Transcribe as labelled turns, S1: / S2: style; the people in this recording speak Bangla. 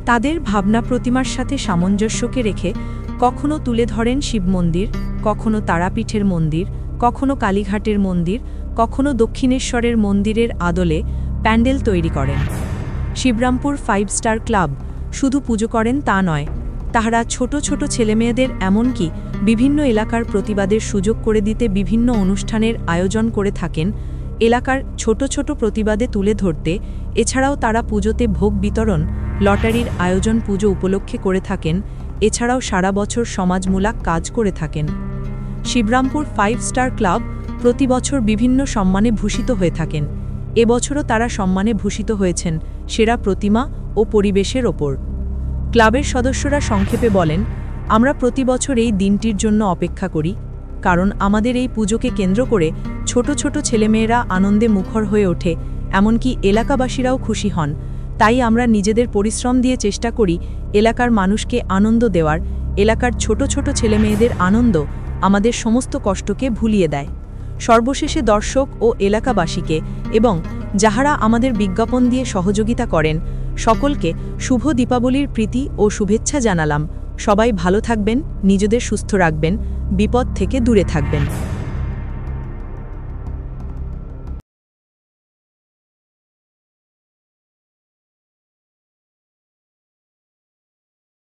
S1: তাদের ভাবনা প্রতিমার সাথে সামঞ্জস্যকে রেখে কখনো তুলে ধরেন শিব মন্দির, কখনো তারাপীঠের মন্দির, কখনো কালীঘাটের মন্দির, কখনো দক্ষিণেশ্বরের মন্দিরের আদলে প্যান্ডেল তৈরি করেন। শিবরামপুর 5 স্টার ক্লাব শুধু পুজো করেন তা নয়, তাহারা ছোট ছোট ছেলেমেয়েদের এমনকি বিভিন্ন এলাকার প্রতিবাদের সুযোগ করে দিতে বিভিন্ন অনুষ্ঠানের আয়োজন করে থাকেন। এলাকার ছোট ছোট প্রতিবাদে তুলে ধরতে এছাড়াও তারা পুজোতে ভোগ বিতরণ, লটারির আয়োজন পুজো উপলক্ষে করে থাকেন। এছাড়াও সারা বছর সমাজমূলক কাজ করে থাকেন। শিবরামপুর 5 স্টার ক্লাব প্রতি বছর বিভিন্ন সম্মানে ভূষিত হয়ে থাকেন। এবছরও তারা সম্মানে ভূষিত হয়েছেন সেরা প্রতিমা ও পরিবেশের ওপর। ক্লাবের সদস্যরা সংক্ষেপে বলেন, আমরা প্রতি বছর এই দিনটির জন্য অপেক্ষা করি, কারণ আমাদের এই পুজোকে কেন্দ্র করে ছোট ছোট ছেলেমেয়েরা আনন্দে মুখর হয়ে ওঠে, এমনকি এলাকাবাসীরাও খুশি হন। তাই আমরা নিজেদের পরিশ্রম দিয়ে চেষ্টা করি এলাকার মানুষকে আনন্দ দেওয়ার। এলাকার ছোট ছোট ছেলেমেয়েদের আনন্দ আমাদের সমস্ত কষ্টকে ভুলিয়ে দেয়। সর্বশেষে দর্শক ও এলাকাবাসীকে এবং যাহারা আমাদের বিজ্ঞাপন দিয়ে সহযোগিতা করেন সকলকে শুভ দীপাবলির প্রীতি ও শুভেচ্ছা জানালাম। সবাই ভালো থাকবেন, নিজেদের সুস্থ রাখবেন, বিপদ থেকে দূরে থাকবেন।